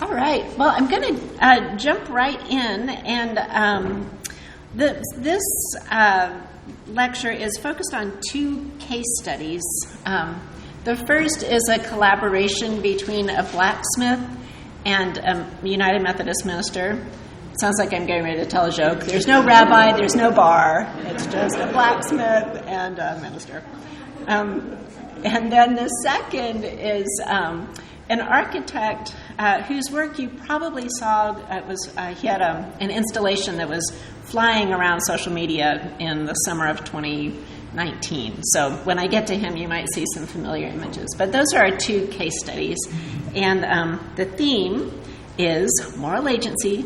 All right. Well, I'm going to jump right in, and this lecture is focused on two case studies. The first is a collaboration between a blacksmith and a United Methodist minister. Sounds like I'm getting ready to tell a joke. There's no rabbi, there's no bar. It's just a blacksmith and a minister. And then the second is an architect whose work you probably saw. He had an installation that was flying around social media in the summer of 2019. So when I get to him, you might see some familiar images. But those are our two case studies. And the theme is moral agency,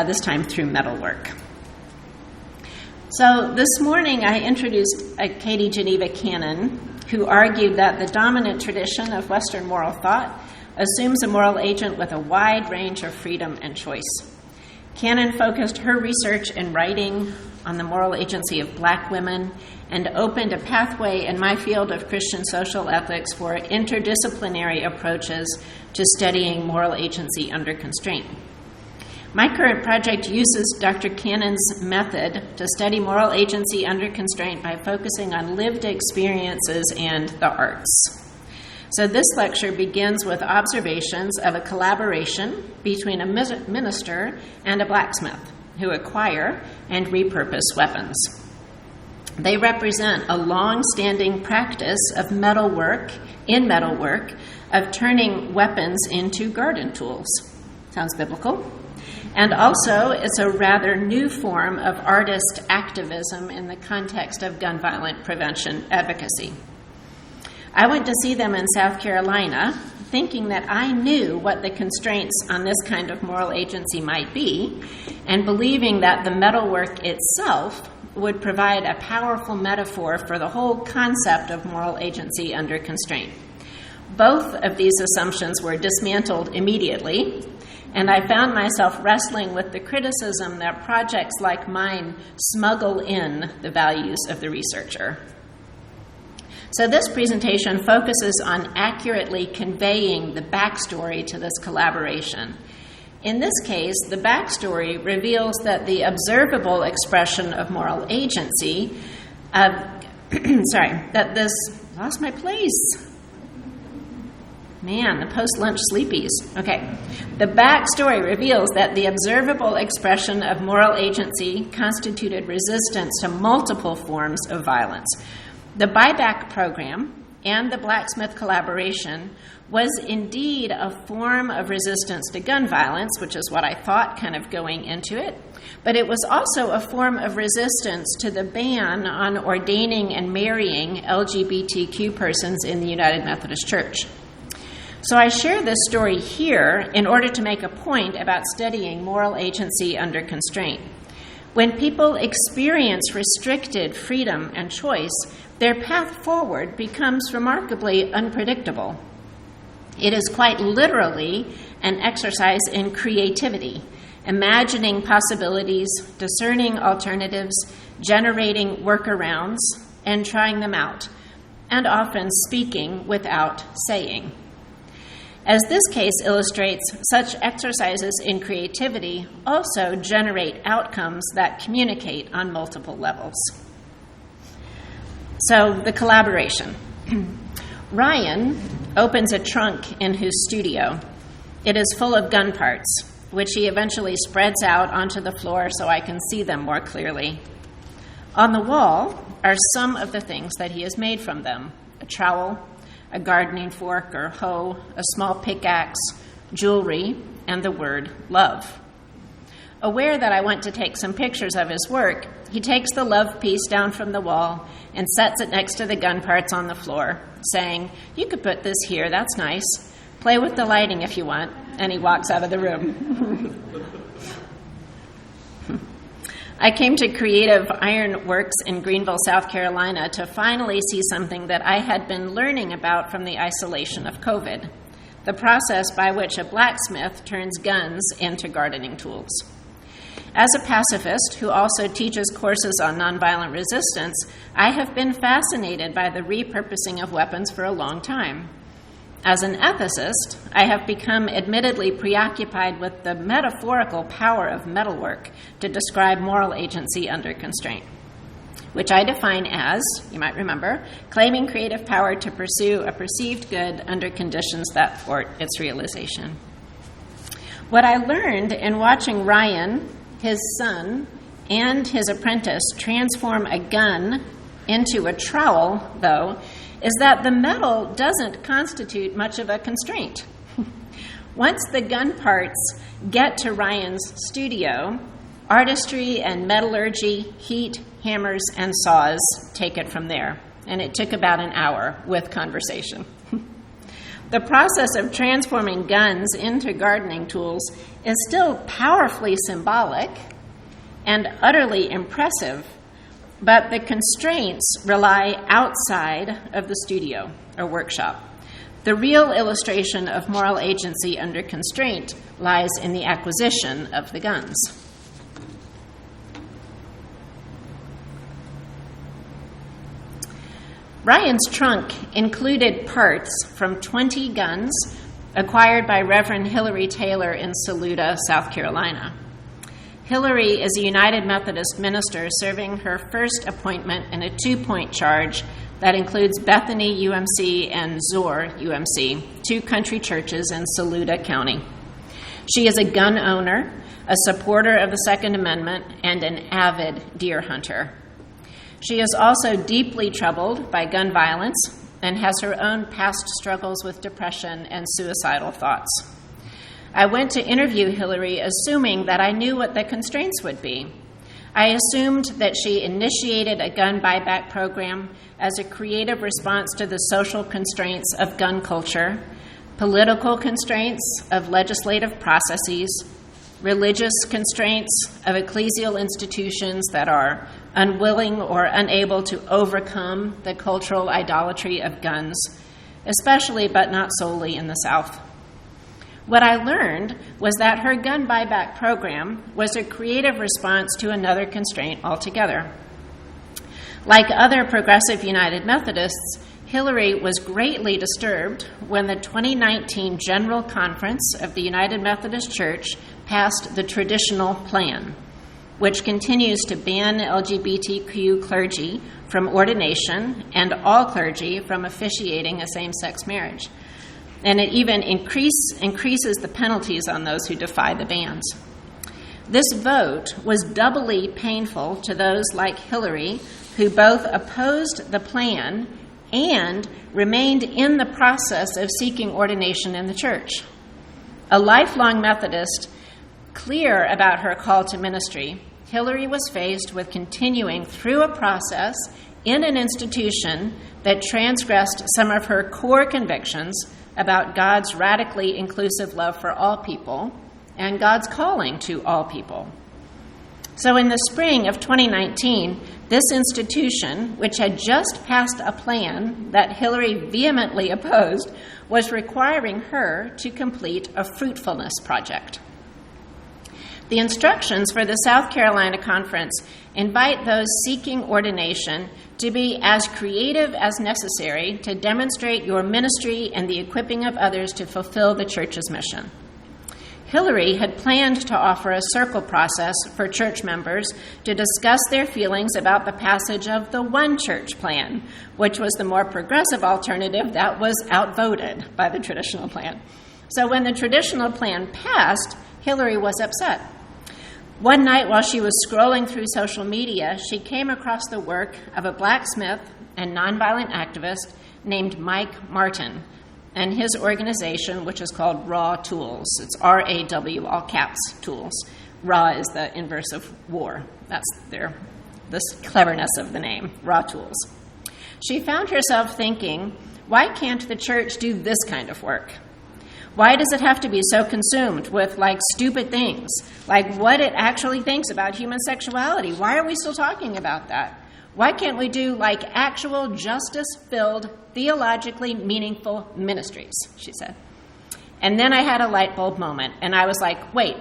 this time through metalwork. So this morning I introduced Katie Geneva Cannon, who argued that the dominant tradition of Western moral thought assumes a moral agent with a wide range of freedom and choice. Cannon focused her research and writing on the moral agency of Black women and opened a pathway in my field of Christian social ethics for interdisciplinary approaches to studying moral agency under constraint. My current project uses Dr. Cannon's method to study moral agency under constraint by focusing on lived experiences and the arts. So this lecture begins with observations of a collaboration between a minister and a blacksmith who acquire and repurpose weapons. They represent a long-standing practice of metalwork, of turning weapons into garden tools. Sounds biblical. And also, it's a rather new form of artist activism in the context of gun violence prevention advocacy. I went to see them in South Carolina, thinking that I knew what the constraints on this kind of moral agency might be, and believing that the metalwork itself would provide a powerful metaphor for the whole concept of moral agency under constraint. Both of these assumptions were dismantled immediately, and I found myself wrestling with the criticism that projects like mine smuggle in the values of the researcher. So this presentation focuses on accurately conveying the backstory to this collaboration. In this case, the backstory reveals that the observable expression of moral agency, lost my place. Man, the post-lunch sleepies. Okay. The backstory reveals that the observable expression of moral agency constituted resistance to multiple forms of violence. The buyback program and the blacksmith collaboration was indeed a form of resistance to gun violence, which is what I thought kind of going into it, but it was also a form of resistance to the ban on ordaining and marrying LGBTQ persons in the United Methodist Church. So I share this story here in order to make a point about studying moral agency under constraint. When people experience restricted freedom and choice, their path forward becomes remarkably unpredictable. It is quite literally an exercise in creativity, imagining possibilities, discerning alternatives, generating workarounds, and trying them out, and often speaking without saying. As this case illustrates, such exercises in creativity also generate outcomes that communicate on multiple levels. So, the collaboration. Ryan opens a trunk in his studio. It is full of gun parts, which he eventually spreads out onto the floor so I can see them more clearly. On the wall are some of the things that he has made from them: a trowel, a gardening fork or hoe, a small pickaxe, jewelry, and the word love. Aware that I want to take some pictures of his work, he takes the love piece down from the wall and sets it next to the gun parts on the floor, saying, "You could put this here, that's nice. Play with the lighting if you want," and he walks out of the room. I came to Creative Ironworks in Greenville, South Carolina, to finally see something that I had been learning about from the isolation of COVID, the process by which a blacksmith turns guns into gardening tools. As a pacifist who also teaches courses on nonviolent resistance, I have been fascinated by the repurposing of weapons for a long time. As an ethicist, I have become admittedly preoccupied with the metaphorical power of metalwork to describe moral agency under constraint, which I define as, you might remember, claiming creative power to pursue a perceived good under conditions that thwart its realization. What I learned in watching Ryan, his son, and his apprentice transform a gun into a trowel, though, is that the metal doesn't constitute much of a constraint. Once the gun parts get to Ryan's studio, artistry and metallurgy, heat, hammers, and saws take it from there. And it took about an hour with conversation. The process of transforming guns into gardening tools is still powerfully symbolic and utterly impressive, but the constraints rely outside of the studio or workshop. The real illustration of moral agency under constraint lies in the acquisition of the guns. Ryan's trunk included parts from 20 guns acquired by Reverend Hillary Taylor in Saluda, South Carolina. Hillary is a United Methodist minister serving her first appointment in a 2-point charge that includes Bethany UMC and Zor UMC, 2 country churches in Saluda County. She is a gun owner, a supporter of the Second Amendment, and an avid deer hunter. She is also deeply troubled by gun violence and has her own past struggles with depression and suicidal thoughts. I went to interview Hillary assuming that I knew what the constraints would be. I assumed that she initiated a gun buyback program as a creative response to the social constraints of gun culture, political constraints of legislative processes, religious constraints of ecclesial institutions that are unwilling or unable to overcome the cultural idolatry of guns, especially but not solely in the South. What I learned was that her gun buyback program was a creative response to another constraint altogether. Like other progressive United Methodists, Hillary was greatly disturbed when the 2019 General Conference of the United Methodist Church passed the Traditional Plan, which continues to ban LGBTQ clergy from ordination and all clergy from officiating a same-sex marriage. And it even increases the penalties on those who defy the bans. This vote was doubly painful to those like Hillary, who both opposed the plan and remained in the process of seeking ordination in the church. A lifelong Methodist, clear about her call to ministry, Hillary was faced with continuing through a process in an institution that transgressed some of her core convictions about God's radically inclusive love for all people and God's calling to all people. So in the spring of 2019, this institution, which had just passed a plan that Hillary vehemently opposed, was requiring her to complete a fruitfulness project. The instructions for the South Carolina Conference invite those seeking ordination to be as creative as necessary to demonstrate your ministry and the equipping of others to fulfill the church's mission. Hillary had planned to offer a circle process for church members to discuss their feelings about the passage of the One Church plan, which was the more progressive alternative that was outvoted by the Traditional Plan. So when the Traditional Plan passed, Hillary was upset. One night while she was scrolling through social media, she came across the work of a blacksmith and nonviolent activist named Mike Martin and his organization, which is called Raw Tools. It's R-A-W, all caps, tools. Raw is the inverse of war. That's the cleverness of the name, Raw Tools. She found herself thinking, why can't the church do this kind of work? Why does it have to be so consumed with, stupid things, like what it actually thinks about human sexuality? Why are we still talking about that? Why can't we do, actual justice-filled, theologically meaningful ministries, she said. And then I had a light bulb moment, and I was like, wait,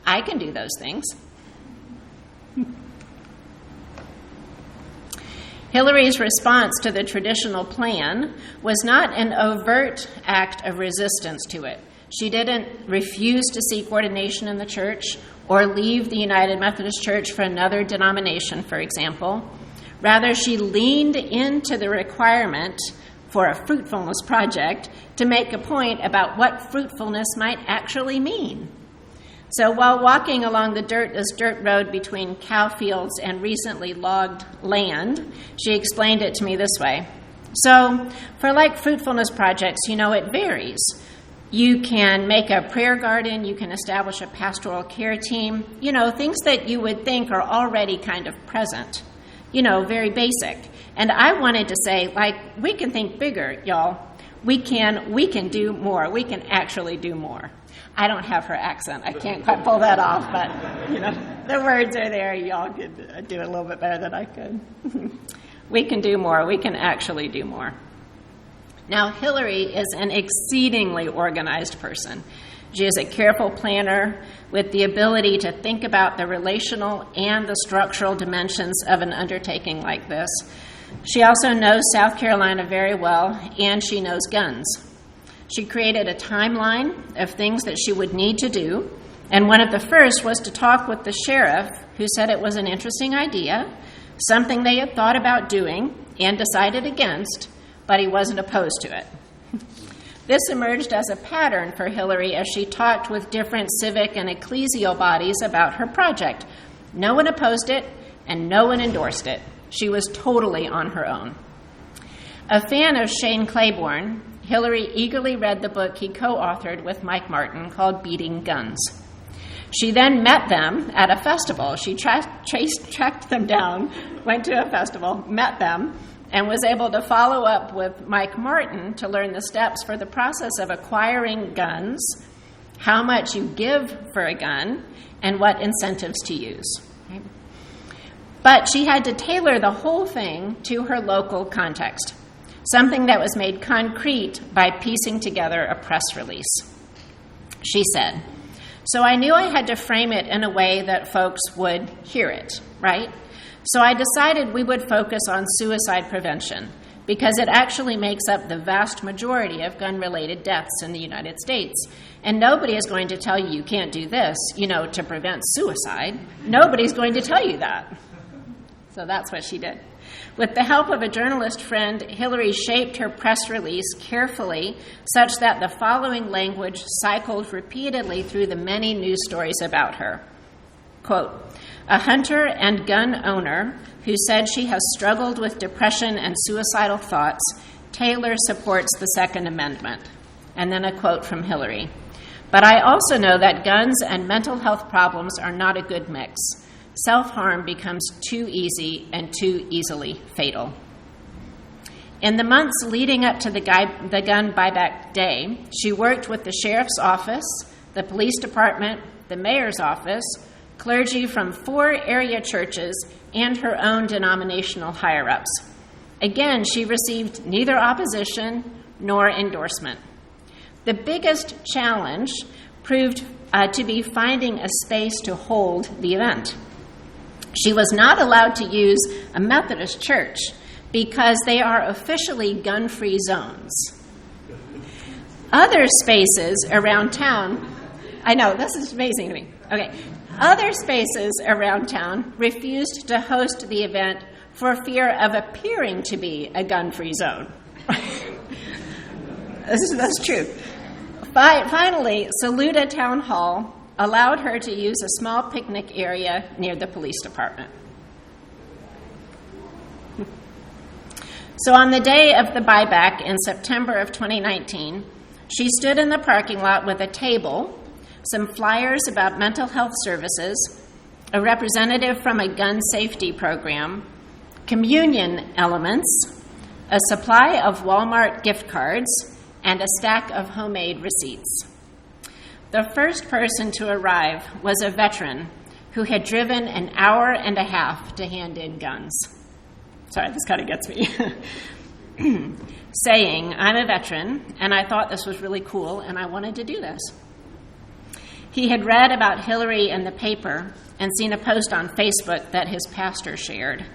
I can do those things. Hillary's response to the traditional plan was not an overt act of resistance to it. She didn't refuse to seek ordination in the church or leave the United Methodist Church for another denomination, for example. Rather, she leaned into the requirement for a fruitfulness project to make a point about what fruitfulness might actually mean. So while walking along this dirt road between cow fields and recently logged land, she explained it to me this way. So for like fruitfulness projects, it varies. You can make a prayer garden, you can establish a pastoral care team, things that you would think are already kind of present, very basic. And I wanted to say, we can think bigger, y'all. We can do more. We can actually do more. I don't have her accent. I can't quite pull that off, but, the words are there. Y'all could do it a little bit better than I could. We can do more. We can actually do more. Now, Hillary is an exceedingly organized person. She is a careful planner with the ability to think about the relational and the structural dimensions of an undertaking like this. She also knows South Carolina very well, and she knows guns. She created a timeline of things that she would need to do, and one of the first was to talk with the sheriff, who said it was an interesting idea, something they had thought about doing and decided against, but he wasn't opposed to it. This emerged as a pattern for Hillary as she talked with different civic and ecclesial bodies about her project. No one opposed it, and no one endorsed it. She was totally on her own. A fan of Shane Claiborne, Hillary eagerly read the book he co-authored with Mike Martin called Beating Guns. She then met them at a festival. She tracked them down, went to a festival, met them, and was able to follow up with Mike Martin to learn the steps for the process of acquiring guns, how much you give for a gun, and what incentives to use. But she had to tailor the whole thing to her local context, something that was made concrete by piecing together a press release. She said, "So I knew I had to frame it in a way that folks would hear it, right? So I decided we would focus on suicide prevention because it actually makes up the vast majority of gun-related deaths in the United States. And nobody is going to tell you can't do this, to prevent suicide. Nobody's going to tell you that." So that's what she did. With the help of a journalist friend, Hillary shaped her press release carefully such that the following language cycled repeatedly through the many news stories about her. Quote, "A hunter and gun owner who said she has struggled with depression and suicidal thoughts, Taylor supports the Second Amendment." And then a quote from Hillary. "But I also know that guns and mental health problems are not a good mix. Self-harm becomes too easy and too easily fatal." In the months leading up to the gun buyback day, she worked with the sheriff's office, the police department, the mayor's office, clergy from 4 area churches, and her own denominational higher-ups. Again, she received neither opposition nor endorsement. The biggest challenge proved to be finding a space to hold the event. She was not allowed to use a Methodist church because they are officially gun-free zones. Other spaces around town, I know, this is amazing to me. Okay. Other spaces around town refused to host the event for fear of appearing to be a gun-free zone. That's true. Finally, Saluda Town Hall allowed her to use a small picnic area near the police department. So on the day of the buyback in September of 2019, she stood in the parking lot with a table, some flyers about mental health services, a representative from a gun safety program, communion elements, a supply of Walmart gift cards, and a stack of homemade receipts. The first person to arrive was a veteran who had driven an hour and a half to hand in guns. Sorry, this kind of gets me. Saying, "I'm a veteran, and I thought this was really cool, and I wanted to do this." He had read about Hillary in the paper and seen a post on Facebook that his pastor shared.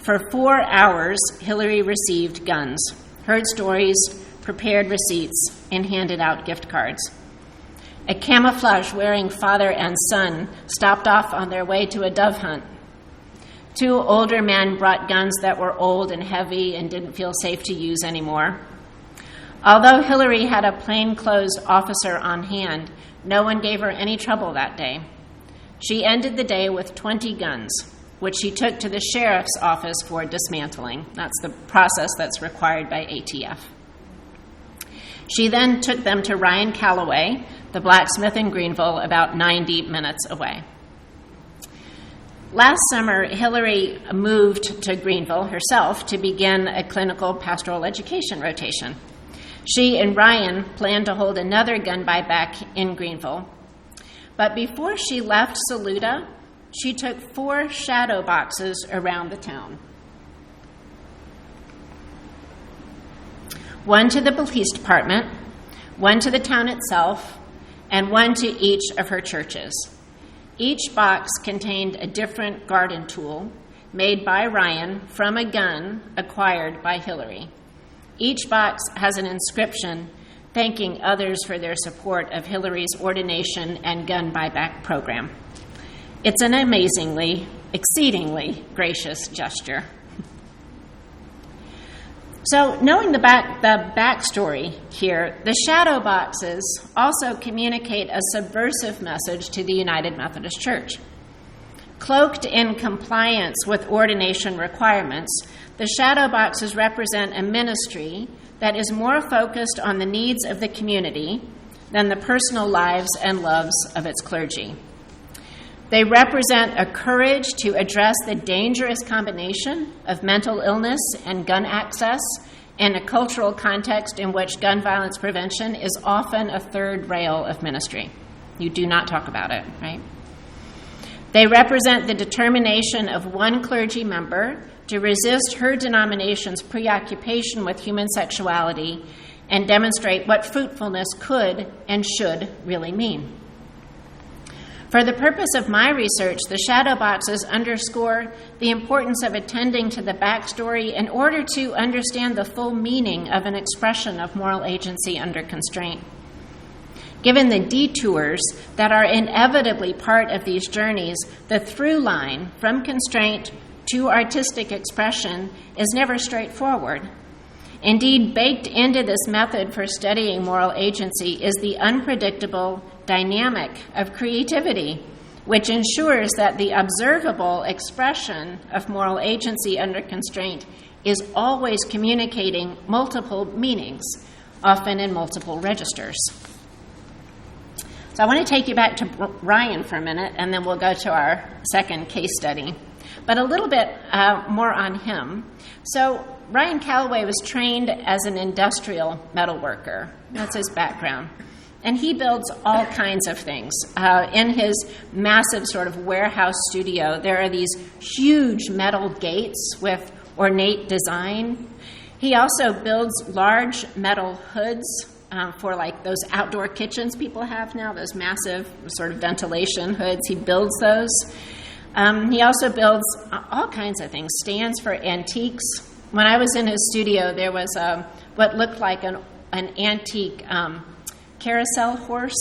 For 4 hours, Hillary received guns, heard stories, prepared receipts, and handed out gift cards. A camouflage-wearing father and son stopped off on their way to a dove hunt. 2 older men brought guns that were old and heavy and didn't feel safe to use anymore. Although Hillary had a plainclothes officer on hand, no one gave her any trouble that day. She ended the day with 20 guns, which she took to the sheriff's office for dismantling. That's the process that's required by ATF. She then took them to Ryan Calloway, the blacksmith in Greenville, about 90 minutes away. Last summer, Hillary moved to Greenville herself to begin a clinical pastoral education rotation. She and Ryan planned to hold another gun buyback in Greenville. But before she left Saluda, she took 4 shadow boxes around the town. 1 to the police department, 1 to the town itself, and 1 to each of her churches. Each box contained a different garden tool made by Ryan from a gun acquired by Hillary. Each box has an inscription thanking others for their support of Hillary's ordination and gun buyback program. It's an amazingly, exceedingly gracious gesture. So, knowing the backstory here, the shadow boxes also communicate a subversive message to the United Methodist Church. Cloaked in compliance with ordination requirements, the shadow boxes represent a ministry that is more focused on the needs of the community than the personal lives and loves of its clergy. They represent a courage to address the dangerous combination of mental illness and gun access in a cultural context in which gun violence prevention is often a third rail of ministry. You do not talk about it, right? They represent the determination of one clergy member to resist her denomination's preoccupation with human sexuality and demonstrate what fruitfulness could and should really mean. For the purpose of my research, the shadow boxes underscore the importance of attending to the backstory in order to understand the full meaning of an expression of moral agency under constraint. Given the detours that are inevitably part of these journeys, the through line from constraint to artistic expression is never straightforward. Indeed, baked into this method for studying moral agency is the unpredictable dynamic of creativity, which ensures that the observable expression of moral agency under constraint is always communicating multiple meanings, often in multiple registers. So I want to take you back to Ryan for a minute, and then we'll go to our second case study. But a little bit more on him. So Ryan Calloway was trained as an industrial metalworker. That's his background. And he builds all kinds of things. In his massive sort of warehouse studio, there are these huge metal gates with ornate design. He also builds large metal hoods for like those outdoor kitchens people have now, those massive sort of ventilation hoods. He builds those. He also builds all kinds of things, stands for antiques. When I was in his studio, there was what looked like an antique carousel horse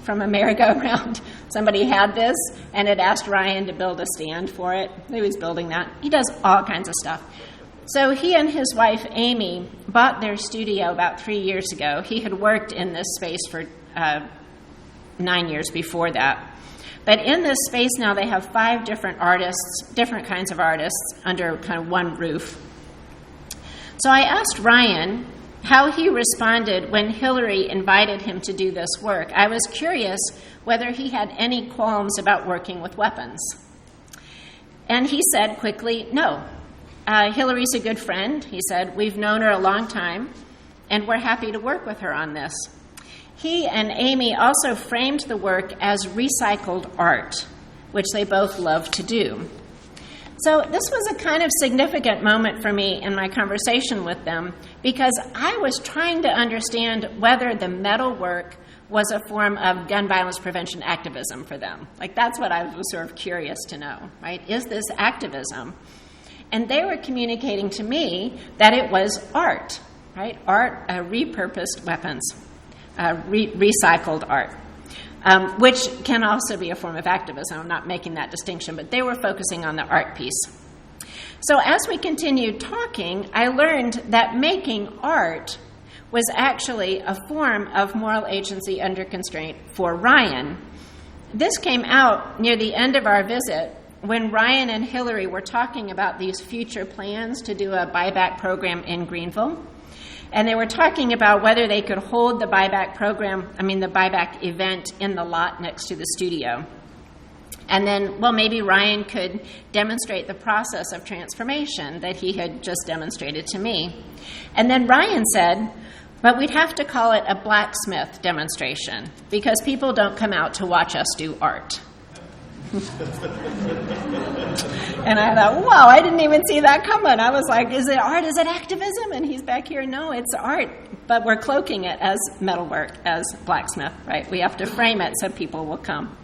from a merry-go-round. Somebody had this and had asked Ryan to build a stand for it. He was building that. He does all kinds of stuff. So he and his wife, Amy, bought their studio about 3 years ago. He had worked in this space for 9 years before that. But in this space now, they have 5 different artists, different kinds of artists, under kind of one roof. So I asked Ryan how he responded when Hillary invited him to do this work. I was curious whether he had any qualms about working with weapons. And he said quickly, no. Hillary's a good friend, he said. We've known her a long time, and we're happy to work with her on this. He and Amy also framed the work as recycled art, which they both love to do. So this was a kind of significant moment for me in my conversation with them because I was trying to understand whether the metalwork was a form of gun violence prevention activism for them. Like, that's what I was sort of curious to know, right? Is this activism? And they were communicating to me that it was art, right? Art, repurposed weapons, recycled art, which can also be a form of activism. I'm not making that distinction, but they were focusing on the art piece. So as we continued talking, I learned that making art was actually a form of moral agency under constraint for Ryan. This came out near the end of our visit when Ryan and Hillary were talking about these future plans to do a buyback program in Greenville. And they were talking about whether they could hold the buyback event in the lot next to the studio. And then, maybe Ryan could demonstrate the process of transformation that he had just demonstrated to me. And then Ryan said, but we'd have to call it a blacksmith demonstration because people don't come out to watch us do art. And I thought, wow, I didn't even see that coming. I was like, is it art? Is it activism? And he's back here, no, it's art. But we're cloaking it as metalwork, as blacksmith, right? We have to frame it so people will come.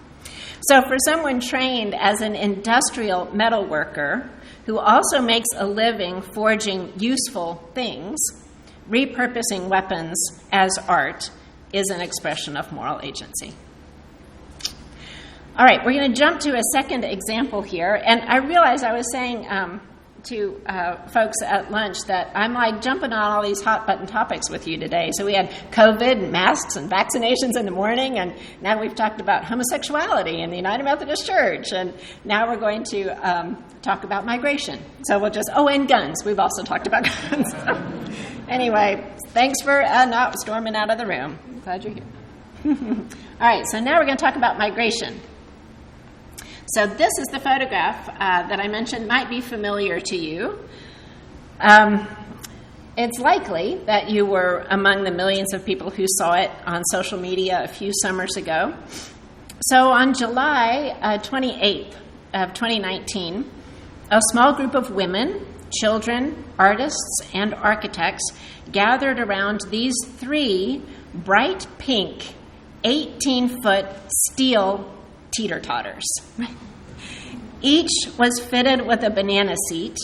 So for someone trained as an industrial metal worker who also makes a living forging useful things, repurposing weapons as art is an expression of moral agency. All right, we're going to jump to a second example here. And I realized I was saying to folks at lunch that I'm like jumping on all these hot button topics with you today. So we had COVID and masks and vaccinations in the morning, and now we've talked about homosexuality in the United Methodist Church, and now we're going to talk about migration. So we'll just, and guns. We've also talked about guns. Anyway, thanks for not storming out of the room. I'm glad you're here. All right, so now we're going to talk about migration. So this is the photograph that I mentioned might be familiar to you. It's likely that you were among the millions of people who saw it on social media a few summers ago. So on July 28th of 2019, a small group of women, children, artists, and architects gathered around these 3 bright pink 18-foot steel teeter-totters. Each was fitted with a banana seat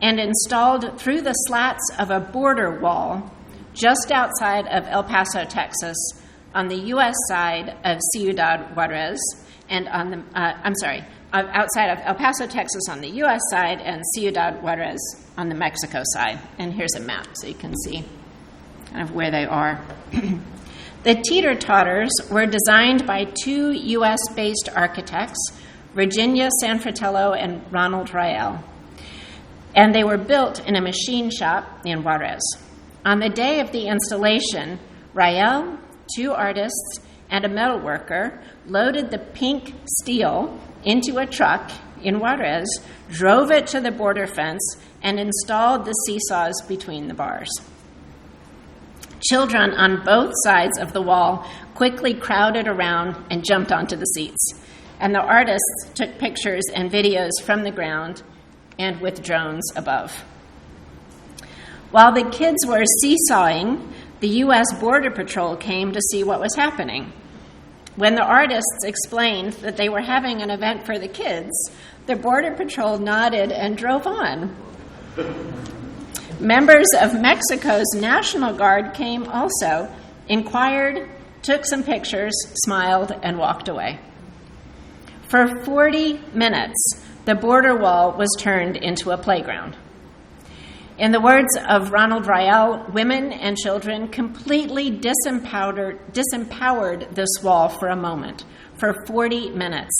and installed through the slats of a border wall just outside of El Paso, Texas, on the U.S. side of Ciudad Juarez, and outside of El Paso, Texas on the U.S. side, and Ciudad Juarez on the Mexico side. And here's a map so you can see kind of where they are. The teeter-totters were designed by 2 U.S.-based architects, Virginia Sanfratello and Ronald Rael, and they were built in a machine shop in Juarez. On the day of the installation, Rael, 2 artists, and a metal worker loaded the pink steel into a truck in Juarez, drove it to the border fence, and installed the seesaws between the bars. Children on both sides of the wall quickly crowded around and jumped onto the seats. And the artists took pictures and videos from the ground and with drones above. While the kids were seesawing, the U.S. Border Patrol came to see what was happening. When the artists explained that they were having an event for the kids, the Border Patrol nodded and drove on. Members of Mexico's National Guard came also, inquired, took some pictures, smiled, and walked away. For 40 minutes, the border wall was turned into a playground. In the words of Ronald Rael, women and children completely disempowered this wall for a moment, for 40 minutes.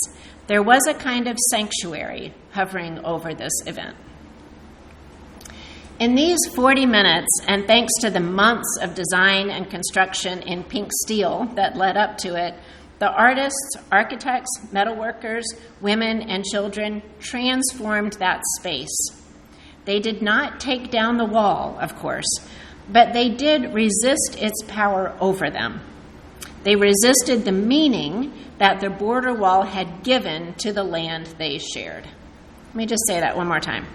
There was a kind of sanctuary hovering over this event. In these 40 minutes, and thanks to the months of design and construction in pink steel that led up to it, the artists, architects, metalworkers, women, and children transformed that space. They did not take down the wall, of course, but they did resist its power over them. They resisted the meaning that the border wall had given to the land they shared. Let me just say that one more time.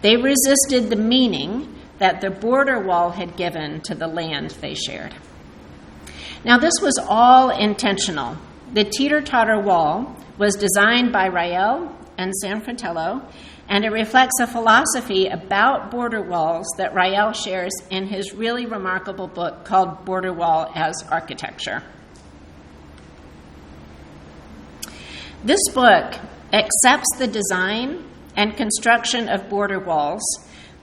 They resisted the meaning that the border wall had given to the land they shared. Now, this was all intentional. The teeter-totter wall was designed by Rael and Sanfratello, and it reflects a philosophy about border walls that Rael shares in his really remarkable book called Border Wall as Architecture. This book accepts the design and construction of border walls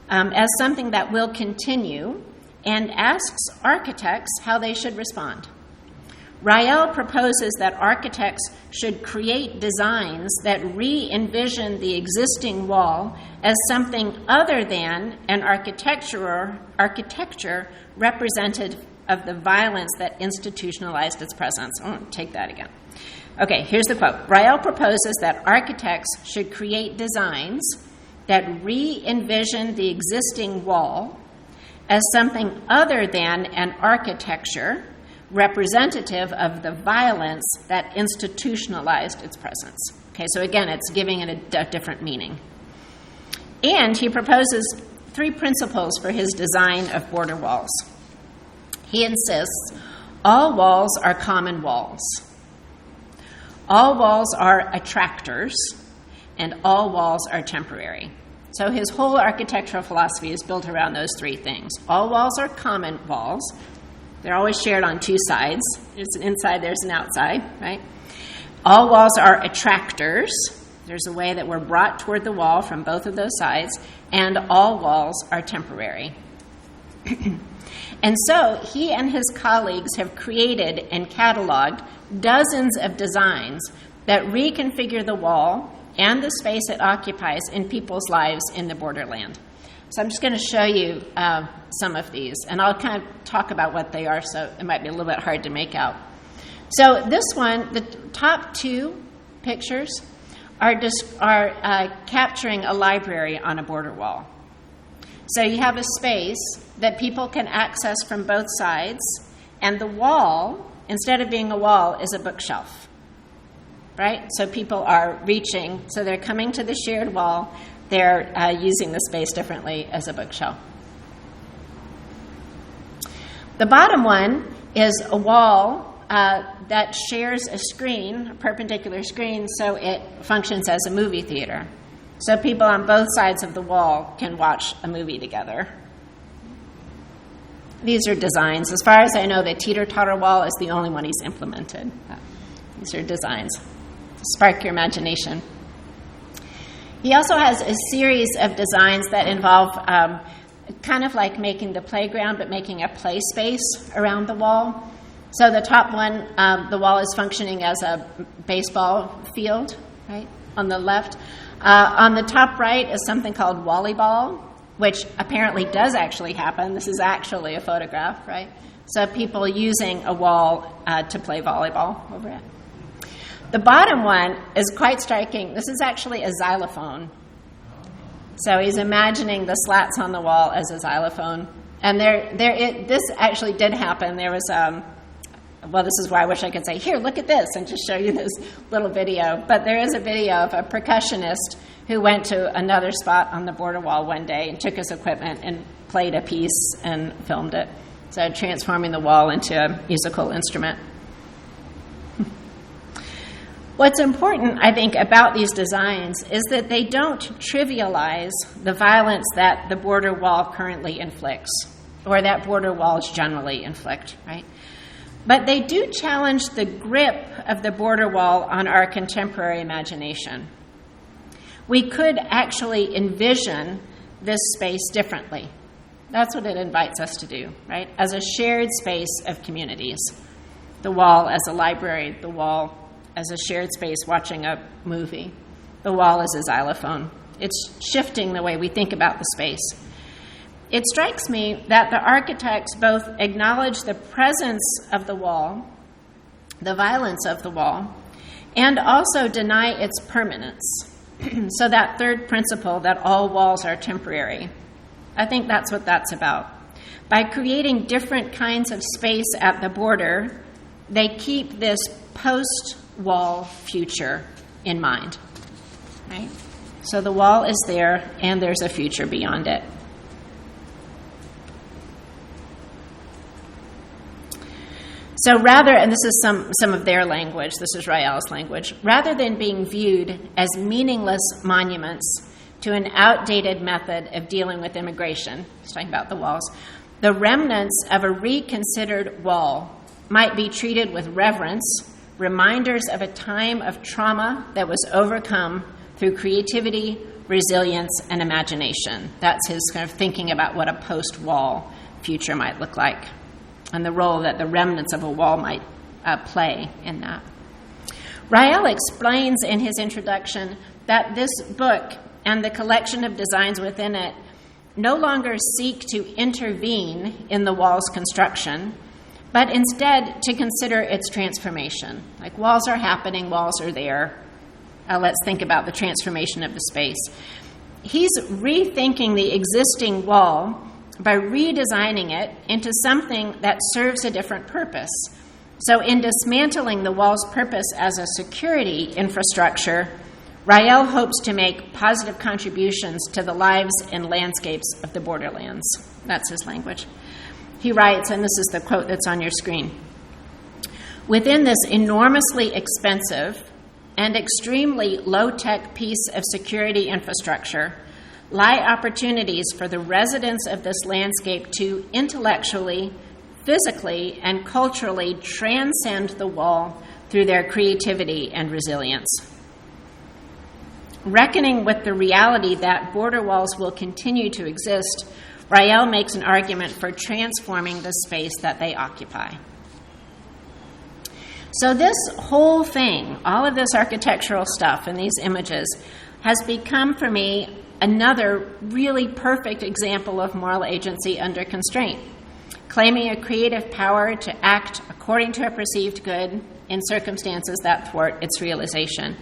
as something that will continue and asks architects how they should respond. Rael proposes that architects should create designs that re-envision the existing wall as something other than an architecture representative of the violence that institutionalized its presence. I want to take that again. Okay, here's the quote. Rael proposes that architects should create designs that re-envision the existing wall as something other than an architecture representative of the violence that institutionalized its presence. Okay, so again, it's giving it a different meaning. And he proposes 3 principles for his design of border walls. He insists all walls are common walls. All walls are attractors, and all walls are temporary. So his whole architectural philosophy is built around those 3 things. All walls are common walls. They're always shared on 2 sides. There's an inside, there's an outside, right? All walls are attractors. There's a way that we're brought toward the wall from both of those sides, and all walls are temporary. And so he and his colleagues have created and cataloged dozens of designs that reconfigure the wall and the space it occupies in people's lives in the borderland. So I'm just going to show you some of these, and I'll kind of talk about what they are, so it might be a little bit hard to make out. So this one, the top 2 pictures are capturing a library on a border wall. So you have a space that people can access from both sides, and the wall, instead of being a wall, is a bookshelf, right? So people are reaching, so they're coming to the shared wall, they're using the space differently as a bookshelf. The bottom one is a wall that shares a screen, a perpendicular screen, so it functions as a movie theater. So people on both sides of the wall can watch a movie together. These are designs. As far as I know, the teeter-totter wall is the only one he's implemented. These are designs to spark your imagination. He also has a series of designs that involve kind of like making the playground, but making a play space around the wall. So the top one, the wall is functioning as a baseball field, right, on the left. On the top right is something called volleyball, which apparently does actually happen. This is actually a photograph, right? So people using a wall to play volleyball over it. The bottom one is quite striking. This is actually a xylophone. So he's imagining the slats on the wall as a xylophone. And this actually did happen. There was, this is why I wish I could say, here, look at this, and just show you this little video. But there is a video of a percussionist who went to another spot on the border wall one day and took his equipment and played a piece and filmed it. So transforming the wall into a musical instrument. What's important, I think, about these designs is that they don't trivialize the violence that the border wall currently inflicts, or that border walls generally inflict, right? But they do challenge the grip of the border wall on our contemporary imagination. We could actually envision this space differently. That's what it invites us to do, right? As a shared space of communities. The wall as a library, the wall as a shared space watching a movie. The wall as a xylophone. It's shifting the way we think about the space. It strikes me that the architects both acknowledge the presence of the wall, the violence of the wall, and also deny its permanence. So that third principle, that all walls are temporary, I think that's what that's about. By creating different kinds of space at the border, they keep this post-wall future in mind, right? So the wall is there, and there's a future beyond it. So rather, and this is some of their language, this is Rael's language, rather than being viewed as meaningless monuments to an outdated method of dealing with immigration. He's talking about the walls. The remnants of a reconsidered wall might be treated with reverence, reminders of a time of trauma that was overcome through creativity, resilience, and imagination. That's his kind of thinking about what a post-wall future might look like and the role that the remnants of a wall might play in that. Rael explains in his introduction that this book and the collection of designs within it no longer seek to intervene in the wall's construction, but instead to consider its transformation. Like, walls are happening, walls are there. Let's think about the transformation of the space. He's rethinking the existing wall by redesigning it into something that serves a different purpose. So in dismantling the wall's purpose as a security infrastructure, Rael hopes to make positive contributions to the lives and landscapes of the borderlands. That's his language. He writes, and this is the quote that's on your screen, "Within this enormously expensive and extremely low-tech piece of security infrastructure lie opportunities for the residents of this landscape to intellectually, physically, and culturally transcend the wall through their creativity and resilience. Reckoning with the reality that border walls will continue to exist, Rael makes an argument for transforming the space that they occupy." So this whole thing, all of this architectural stuff and these images, has become for me another really perfect example of moral agency under constraint, claiming a creative power to act according to a perceived good in circumstances that thwart its realization.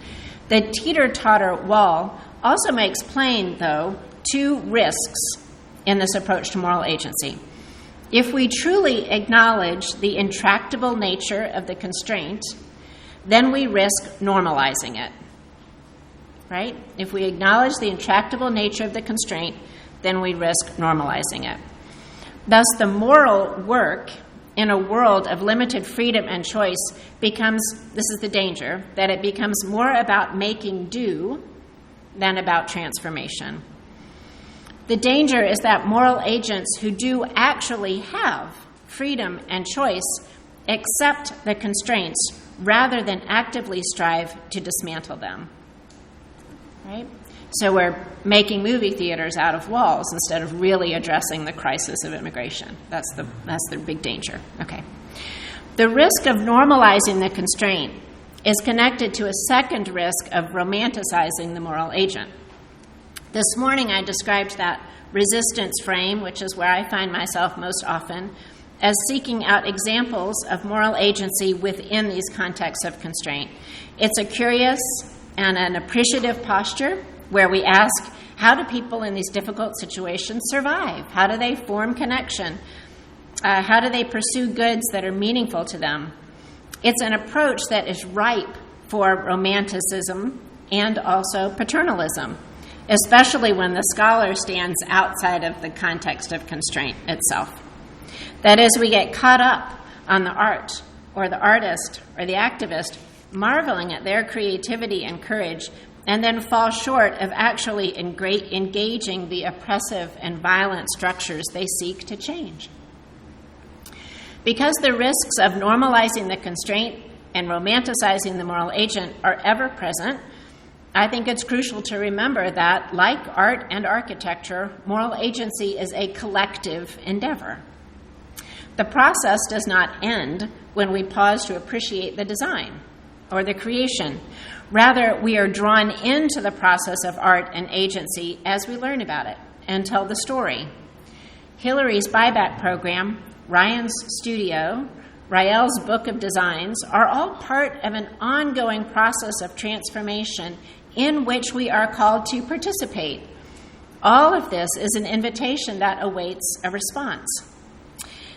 The teeter-totter wall also makes plain, though, two risks in this approach to moral agency. If we truly acknowledge the intractable nature of the constraint, then we risk normalizing it, right? If we acknowledge the intractable nature of the constraint, then we risk normalizing it. Thus, the moral work in a world of limited freedom and choice becomes, this is the danger, that it becomes more about making do than about transformation. The danger is that moral agents who do actually have freedom and choice accept the constraints rather than actively strive to dismantle them. Right? So we're making movie theaters out of walls instead of really addressing the crisis of immigration. That's the big danger. Okay. The risk of normalizing the constraint is connected to a second risk of romanticizing the moral agent. This morning I described that resistance frame, which is where I find myself most often, as seeking out examples of moral agency within these contexts of constraint. It's a curious and an appreciative posture where we ask, how do people in these difficult situations survive? How do they form connection? How do they pursue goods that are meaningful to them? It's an approach that is ripe for romanticism and also paternalism, especially when the scholar stands outside of the context of constraint itself. That is, we get caught up on the art or the artist or the activist, marveling at their creativity and courage, and then fall short of actually engaging the oppressive and violent structures they seek to change. Because the risks of normalizing the constraint and romanticizing the moral agent are ever present, I think it's crucial to remember that, like art and architecture, moral agency is a collective endeavor. The process does not end when we pause to appreciate the design or the creation. Rather, we are drawn into the process of art and agency as we learn about it and tell the story. Hillary's buyback program, Ryan's studio, Rael's book of designs are all part of an ongoing process of transformation in which we are called to participate. All of this is an invitation that awaits a response.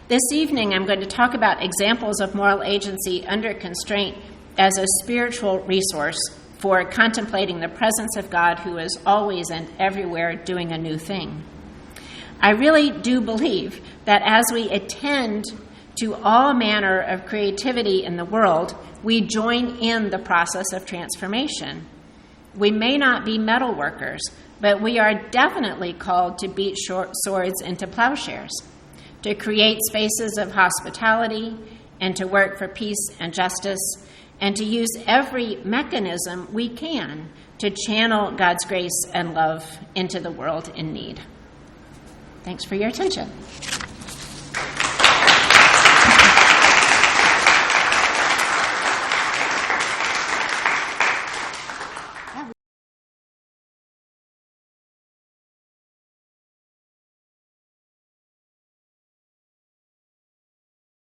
This evening, I'm going to talk about examples of moral agency under constraint as a spiritual resource for contemplating the presence of God who is always and everywhere doing a new thing. I really do believe that as we attend to all manner of creativity in the world, we join in the process of transformation. We may not be metal workers, but we are definitely called to beat swords into plowshares, to create spaces of hospitality, and to work for peace and justice, and to use every mechanism we can to channel God's grace and love into the world in need. Thanks for your attention.